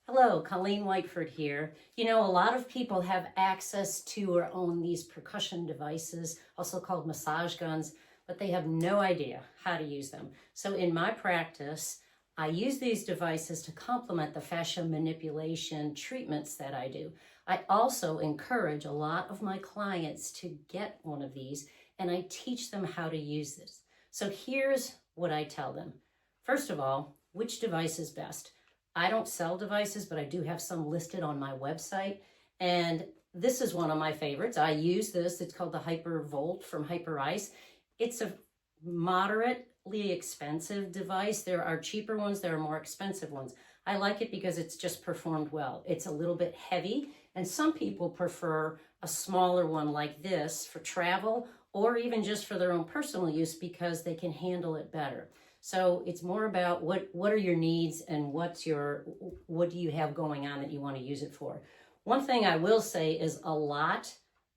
Hello, Colleen Whiteford here. You know, a lot of people have access to or own these percussion devices, also called massage guns, but they have no idea how to use them. So in my practice, I use these devices to complement the fascia manipulation treatments that I do. I also encourage a lot of my clients to get one of these, and I teach them how to use this. So here's what I tell them. First of all, which device is best? I don't sell devices, but I do have some listed on my website. And this is one of my favorites. I use this. It's called the HyperVolt from HyperIce. It's a moderately expensive device. There are cheaper ones. There are more expensive ones. I like it because it's just performed well. It's a little bit heavy, and some people prefer a smaller one like this for travel or even just for their own personal use because they can handle it better. So it's more about what are your needs and what do you have going on that you want to use it for. One thing I will say is a lot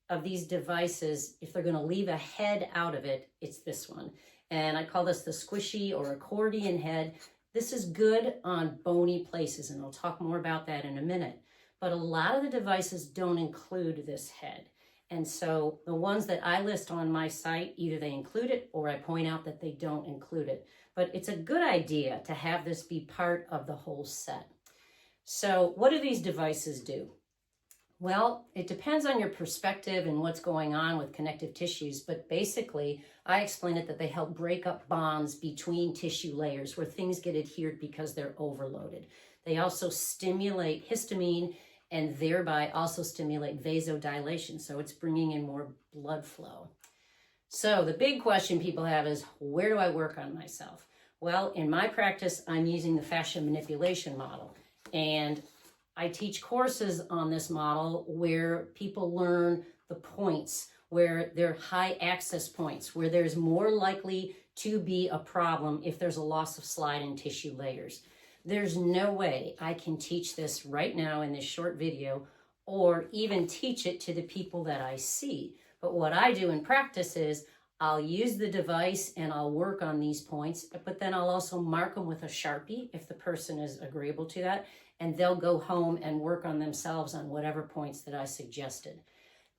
of these devices, if they're going to leave a head out of it, it's this one. And I call this the squishy or accordion head. This is good on bony places, and I'll talk more about that in a minute. But a lot of the devices don't include this head. And so the ones that I list on my site, either they include it or I point out that they don't include it. But it's a good idea to have this be part of the whole set. So what do these devices do? Well, it depends on your perspective and what's going on with connective tissues, but basically I explain it that they help break up bonds between tissue layers where things get adhered because they're overloaded. They also stimulate histamine and thereby also stimulate vasodilation, so it's bringing in more blood flow. So the big question people have is, where do I work on myself? Well, in my practice, I'm using the fascia manipulation model, and I teach courses on this model where people learn the points, where they're high access points, where there's more likely to be a problem if there's a loss of slide in tissue layers. There's no way I can teach this right now in this short video or even teach it to the people that I see. But what I do in practice is I'll use the device and I'll work on these points, but then I'll also mark them with a Sharpie if the person is agreeable to that, and they'll go home and work on themselves on whatever points that I suggested.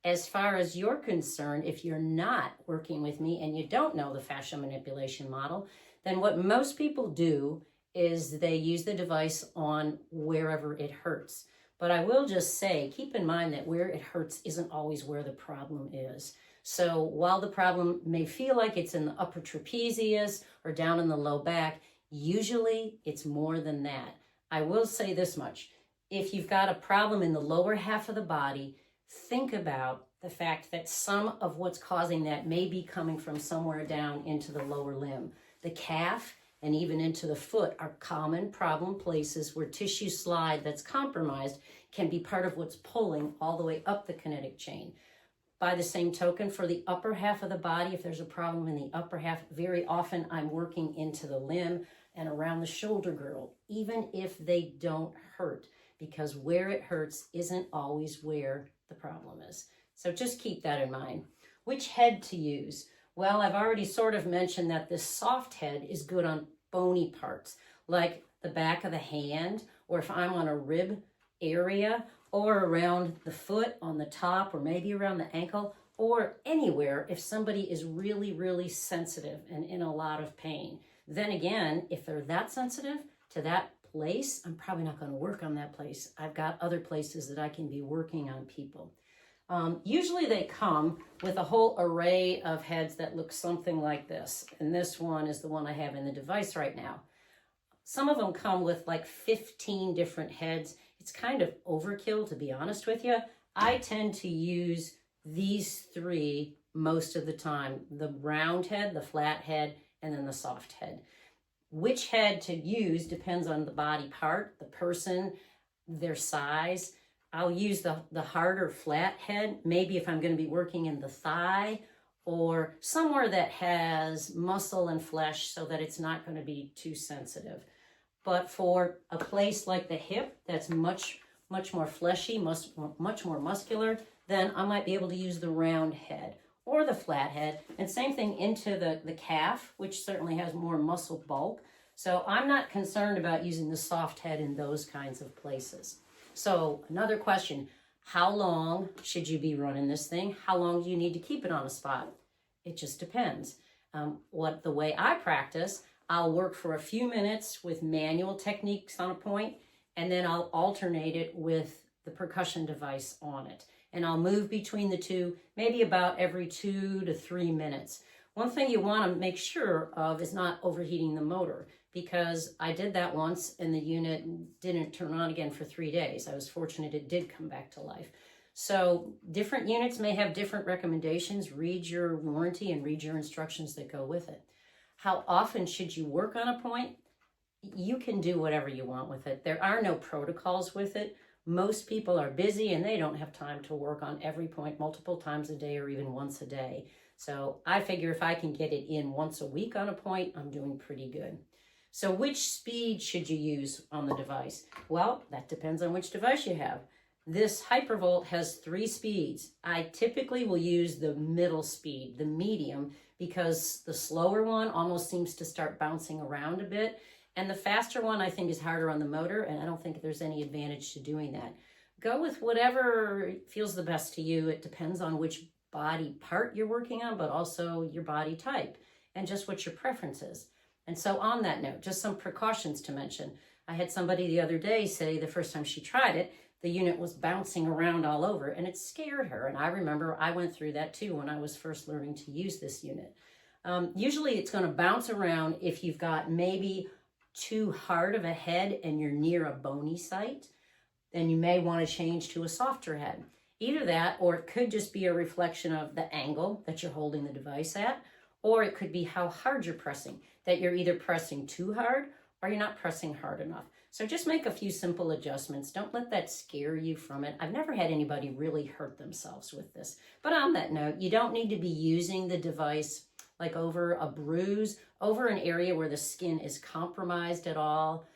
As far as you're concerned, if you're not working with me and you don't know the fascia manipulation model, then what most people do is they use the device on wherever it hurts. But I will just say, keep in mind that where it hurts isn't always where the problem is. So while the problem may feel like it's in the upper trapezius or down in the low back, usually it's more than that. I will say this much. If you've got a problem in the lower half of the body, think about the fact that some of what's causing that may be coming from somewhere down into the lower limb. The calf and even into the foot are common problem places where tissue slide that's compromised can be part of what's pulling all the way up the kinetic chain. By the same token, for the upper half of the body, if there's a problem in the upper half, very often I'm working into the limb and around the shoulder girdle, even if they don't hurt, because where it hurts isn't always where the problem is. So just keep that in mind. Which head to use? Well, I've already sort of mentioned that this soft head is good on bony parts, like the back of the hand, or if I'm on a rib area, or around the foot on the top, or maybe around the ankle, or anywhere if somebody is really, really sensitive and in a lot of pain. Then again, if they're that sensitive to that place, I'm probably not going to work on that place. I've got other places that I can be working on people. Usually they come with a whole array of heads that look something like this. And this one is the one I have in the device right now. Some of them come with like 15 different heads. It's kind of overkill, to be honest with you. I tend to use these three most of the time. The round head, the flat head, and then the soft head. Which head to use depends on the body part, the person, their size. I'll use the harder flat head, maybe if I'm going to be working in the thigh or somewhere that has muscle and flesh so that it's not going to be too sensitive. But for a place like the hip that's much more fleshy, much more muscular, then I might be able to use the round head or the flat head. And same thing into the calf, which certainly has more muscle bulk. So I'm not concerned about using the soft head in those kinds of places. So another question, how long should you be running this thing? How long do you need to keep it on a spot? It just depends. The way I practice, I'll work for a few minutes with manual techniques on a point, and then I'll alternate it with the percussion device on it. And I'll move between the two, maybe about every 2 to 3 minutes. One thing you want to make sure of is not overheating the motor, because I did that once and the unit didn't turn on again for 3 days. I was fortunate it did come back to life. So different units may have different recommendations. Read your warranty and read your instructions that go with it. How often should you work on a point? You can do whatever you want with it. There are no protocols with it. Most people are busy and they don't have time to work on every point multiple times a day or even once a day. So I figure if I can get it in once a week on a point, I'm doing pretty good. So which speed should you use on the device? Well, that depends on which device you have. This Hypervolt has 3 speeds. I typically will use the middle speed, the medium, because the slower one almost seems to start bouncing around a bit. And the faster one I think is harder on the motor, and I don't think there's any advantage to doing that. Go with whatever feels the best to you. It depends on which body part you're working on, but also your body type and just what your preference is. And so on that note, just some precautions to mention. I had somebody the other day say the first time she tried it, the unit was bouncing around all over and it scared her. And I remember I went through that too when I was first learning to use this unit. Usually it's going to bounce around if you've got maybe too hard of a head and you're near a bony site, then you may want to change to a softer head. Either that, or it could just be a reflection of the angle that you're holding the device at, or it could be how hard you're pressing, that you're either pressing too hard or you're not pressing hard enough. So just make a few simple adjustments. Don't let that scare you from it. I've never had anybody really hurt themselves with this. But on that note, you don't need to be using the device like over a bruise, over an area where the skin is compromised at all,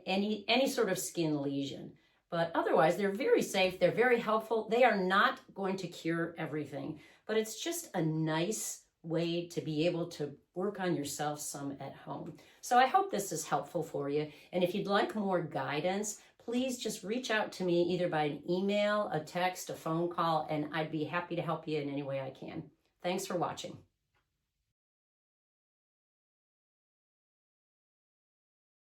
any sort of skin lesion. But otherwise, they're very safe. They're very helpful. They are not going to cure everything, but it's just a nice way to be able to work on yourself some at home. So I hope this is helpful for you. And if you'd like more guidance, please just reach out to me either by an email, a text, a phone call, and I'd be happy to help you in any way I can. Thanks for watching.